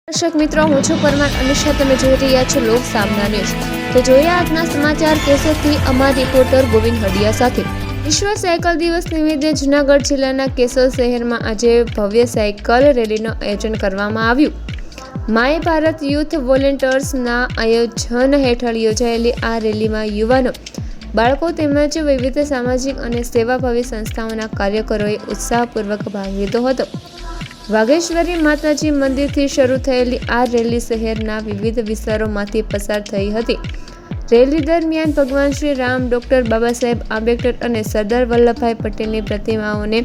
दर्शक मित्रों, हूँ छूं परमार अनिशा। तमे जोई रह्या छो लोक सामना न्यूज। तो जोईए आजना समाचार केसरथी अमार रिपोर्टर गोविंद हडिया साथे। विश्व सायकल दिवस निमित्ते जूनागढ़ जिल्लाना केसर शहेरमां आजे भव्य सायकल रेलीनुं आयोजन करवामां आव्युं। माय भारत यूथ वोलेंटियर्सना आयोजन हेठळ योजायेली आ रेलीमां युवानो, बाळको તેમજ વિવિધ સામાજિક અને સેવાભાવી સંસ્થાઓના કાર્યકરોએ ઉત્સાહપૂર્વક ભાગ લીધો હતો। વાઘેશ્વરી માતાજી મંદિરથી શરૂ થયેલી આ રેલી શહેરના વિવિધ વિસ્તારોમાંથી પસાર થઈ હતી। રેલી દરમિયાન ભગવાન શ્રી રામ, ડોક્ટર બાબા સાહેબ આંબેડકર અને સરદાર વલ્લભભાઈ પટેલની પ્રતિમાઓને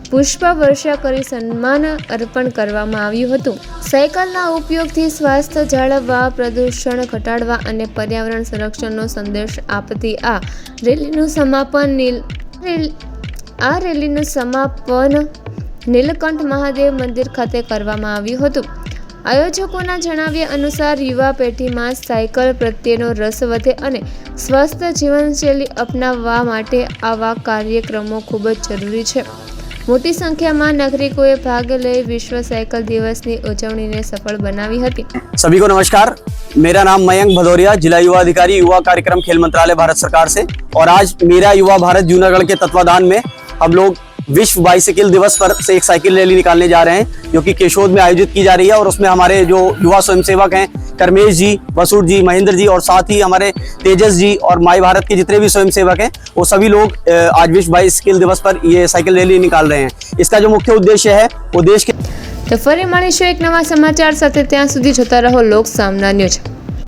પુષ્પવર્ષા કરી સન્માન અર્પણ કરવામાં આવ્યું હતું। સાયકલના ઉપયોગથી સ્વાસ્થ્ય જાળવવા, પ્રદૂષણ ઘટાડવા અને પર્યાવરણ સંરક્ષણનો સંદેશ આપતી આ રેલીનું સમાપન નીલકંઠ મહાદેવ મંદિર ખાતે કરવામાં આવ્યું હતું। આયોજકોના જણાવ્યા અનુસાર યુવા પેઢીમાં સાયકલ પ્રત્યેનો રસ વધે અને સ્વસ્થ જીવનશૈલી અપનાવવા માટે આવા કાર્યક્રમો ખૂબ જ જરૂરી છે। મોટી સંખ્યામાં નાગરિકોએ ભાગ લઈ विश्व साइकिल दिवसની ઉજવણીને સફળ બનાવી હતી। सभी को नमस्कार। मेरा नाम मयंक भदौरिया, जिला युवा अधिकारी, युवा कार्यक्रम, खेल मंत्रालय, भारत सरकार से। और आज मेरा युवा भारत जूनागढ़ के तत्वाधान में हम लोग विश्व बाइसिकल दिवस पर से एक साइकिल रैली निकालने जा रहे हैं, जो कि केशोद में आयोजित की जा रही है। और उसमें हमारे जो युवा स्वयंसेवक हैं, कर्मेश जी, वसूर जी, महेंद्र जी, और साथ ही हमारे तेजस जी और माय भारत के जितने भी स्वयंसेवक हैं, वो सभी लोग आज विश्व बाइसिकल दिवस पर ये साइकिल रैली निकाल रहे हैं। इसका जो मुख्य उद्देश्य है वो देश के। तो फरी મળીશું એક નવા સમાચાર સાથે। ત્યાં સુધી જોતા રહો લોક સામના ન્યૂઝ।